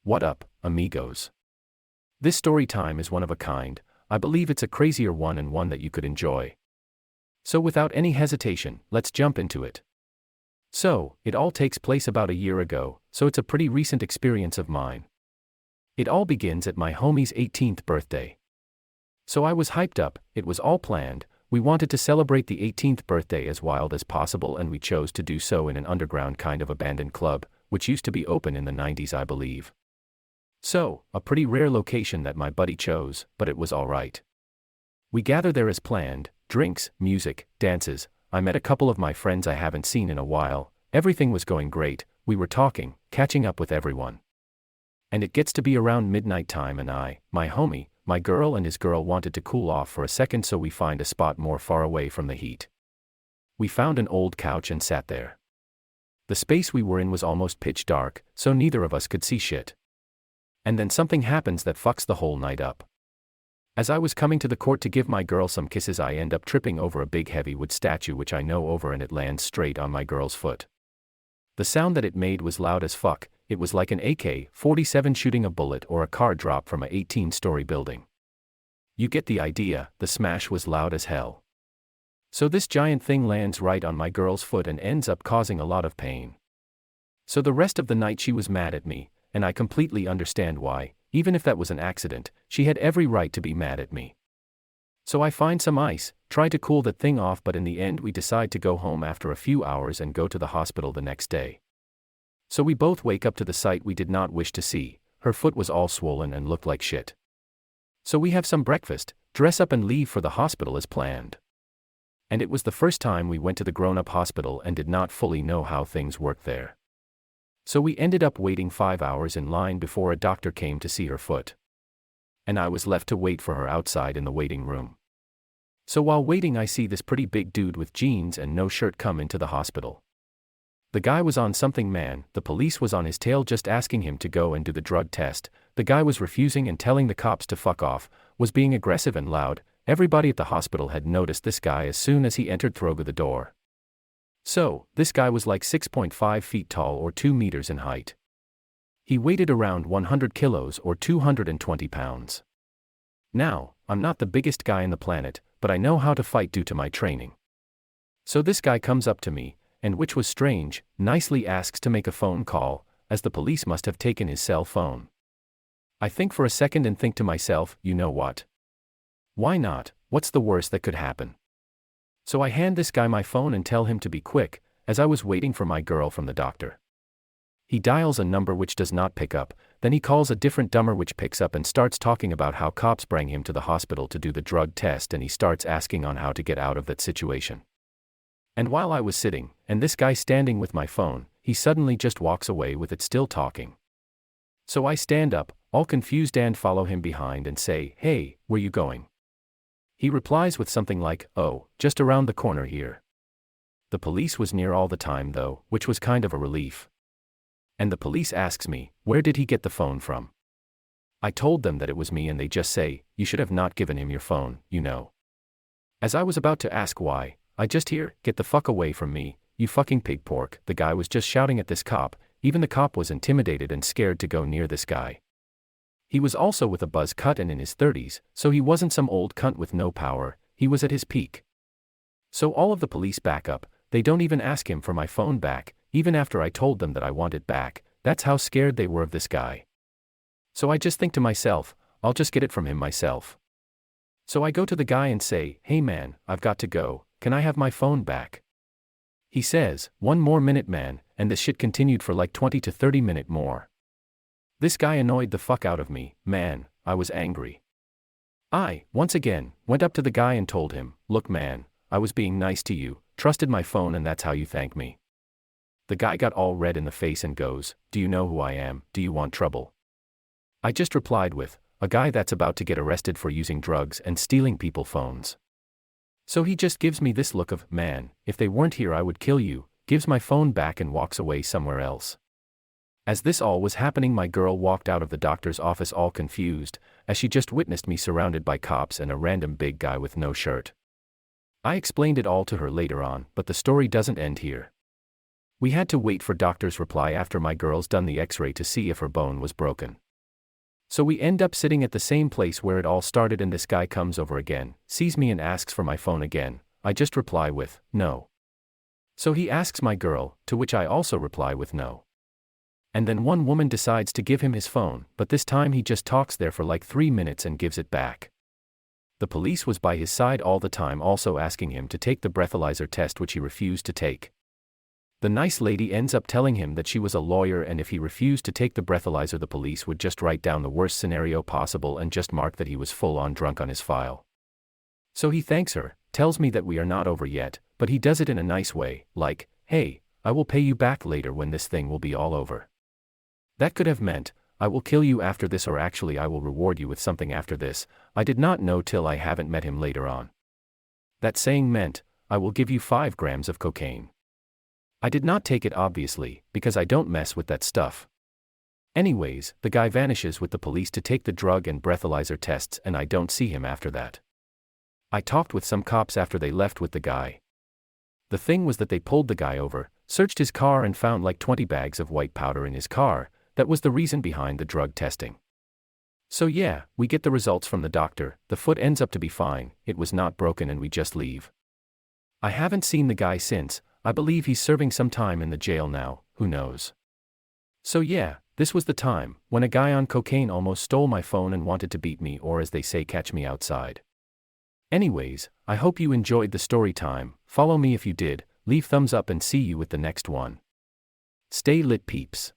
What up, amigos? This story time is one of a kind. I believe it's a crazier one and one that you could enjoy. So without any hesitation, let's jump into it. So, it all takes place about a year ago, so it's a pretty recent experience of mine. It all begins at my homie's 18th birthday. So I was hyped up, it was all planned. We wanted to celebrate the 18th birthday as wild as possible, and we chose to do so in an underground kind of abandoned club, which used to be open in the 90s, I believe. So, a pretty rare location that my buddy chose, but it was alright. We gather there as planned, drinks, music, dances. I met a couple of my friends I haven't seen in a while. Everything was going great, we were talking, catching up with everyone. And it gets to be around midnight time, and my homie, my girl and his girl wanted to cool off for a second, so we find a spot more far away from the heat. We found an old couch and sat there. The space we were in was almost pitch dark, so neither of us could see shit. And then something happens that fucks the whole night up. As I was coming to the court to give my girl some kisses, I end up tripping over a big heavy wood statue which I know over, and it lands straight on my girl's foot. The sound that it made was loud as fuck. It was like an AK-47 shooting a bullet or a car drop from a 18-story building. You get the idea, the smash was loud as hell. So this giant thing lands right on my girl's foot and ends up causing a lot of pain. So the rest of the night she was mad at me, and I completely understand why. Even if that was an accident, she had every right to be mad at me. So I find some ice, try to cool that thing off, but in the end we decide to go home after a few hours and go to the hospital the next day. So we both wake up to the sight we did not wish to see. Her foot was all swollen and looked like shit. So we have some breakfast, dress up and leave for the hospital as planned. And it was the first time we went to the grown-up hospital and did not fully know how things worked there. So we ended up waiting 5 hours in line before a doctor came to see her foot. And I was left to wait for her outside in the waiting room. So while waiting, I see this pretty big dude with jeans and no shirt come into the hospital. The guy was on something, man. The police was on his tail just asking him to go and do the drug test. The guy was refusing and telling the cops to fuck off, was being aggressive and loud. Everybody at the hospital had noticed this guy as soon as he entered through the door. So, this guy was like 6.5 feet tall or 2 meters in height. He weighed around 100 kilos or 220 pounds. Now, I'm not the biggest guy on the planet, but I know how to fight due to my training. So this guy comes up to me, and which was strange, nicely asks to make a phone call, as the police must have taken his cell phone. I think for a second and think to myself, you know what? Why not? What's the worst that could happen? So I hand this guy my phone and tell him to be quick, as I was waiting for my girl from the doctor. He dials a number which does not pick up, then he calls a different number which picks up and starts talking about how cops bring him to the hospital to do the drug test, and he starts asking on how to get out of that situation. And while I was sitting, and this guy standing with my phone, he suddenly just walks away with it still talking. So I stand up, all confused, and follow him behind and say, "Hey, where you going?" He replies with something like, "Oh, just around the corner here." The police was near all the time though, which was kind of a relief. And the police asks me, where did he get the phone from? I told them that it was me, and they just say, "You should have not given him your phone, you know." As I was about to ask why, I just hear, "Get the fuck away from me, you fucking pig pork." The guy was just shouting at this cop. Even the cop was intimidated and scared to go near this guy. He was also with a buzz cut and in his 30s, so he wasn't some old cunt with no power, he was at his peak. So all of the police back up, they don't even ask him for my phone back, even after I told them that I want it back. That's how scared they were of this guy. So I just think to myself, I'll just get it from him myself. So I go to the guy and say, "Hey man, I've got to go, can I have my phone back?" He says, "1 more minute man," and this shit continued for like 20 to 30 minutes more. This guy annoyed the fuck out of me, man. I was angry. I, once again, went up to the guy and told him, "Look man, I was being nice to you, trusted my phone, and that's how you thank me." The guy got all red in the face and goes, "Do you know who I am? Do you want trouble?" I just replied with, "A guy that's about to get arrested for using drugs and stealing people's phones." So he just gives me this look of, "Man, if they weren't here I would kill you," gives my phone back and walks away somewhere else. As this all was happening, my girl walked out of the doctor's office all confused, as she just witnessed me surrounded by cops and a random big guy with no shirt. I explained it all to her later on, but the story doesn't end here. We had to wait for doctor's reply after my girl's done the x-ray to see if her bone was broken. So we end up sitting at the same place where it all started, and this guy comes over again, sees me and asks for my phone again. I just reply with, no. So he asks my girl, to which I also reply with no. And then one woman decides to give him his phone, but this time he just talks there for like 3 minutes and gives it back. The police was by his side all the time, also asking him to take the breathalyzer test, which he refused to take. The nice lady ends up telling him that she was a lawyer, and if he refused to take the breathalyzer, the police would just write down the worst scenario possible and just mark that he was full-on drunk on his file. So he thanks her, tells me that we are not over yet, but he does it in a nice way, like, hey, I will pay you back later when this thing will be all over. That could have meant, I will kill you after this, or actually I will reward you with something after this. I did not know till I haven't met him later on. That saying meant, I will give you 5 grams of cocaine. I did not take it, obviously, because I don't mess with that stuff. Anyways, the guy vanishes with the police to take the drug and breathalyzer tests, and I don't see him after that. I talked with some cops after they left with the guy. The thing was that they pulled the guy over, searched his car and found like 20 bags of white powder in his car. That was the reason behind the drug testing. So yeah, we get the results from the doctor, the foot ends up to be fine, it was not broken, and we just leave. I haven't seen the guy since. I believe he's serving some time in the jail now, who knows. So yeah, this was the time when a guy on cocaine almost stole my phone and wanted to beat me, or as they say, catch me outside. Anyways, I hope you enjoyed the story time. Follow me if you did, leave thumbs up, and see you with the next one. Stay lit, peeps.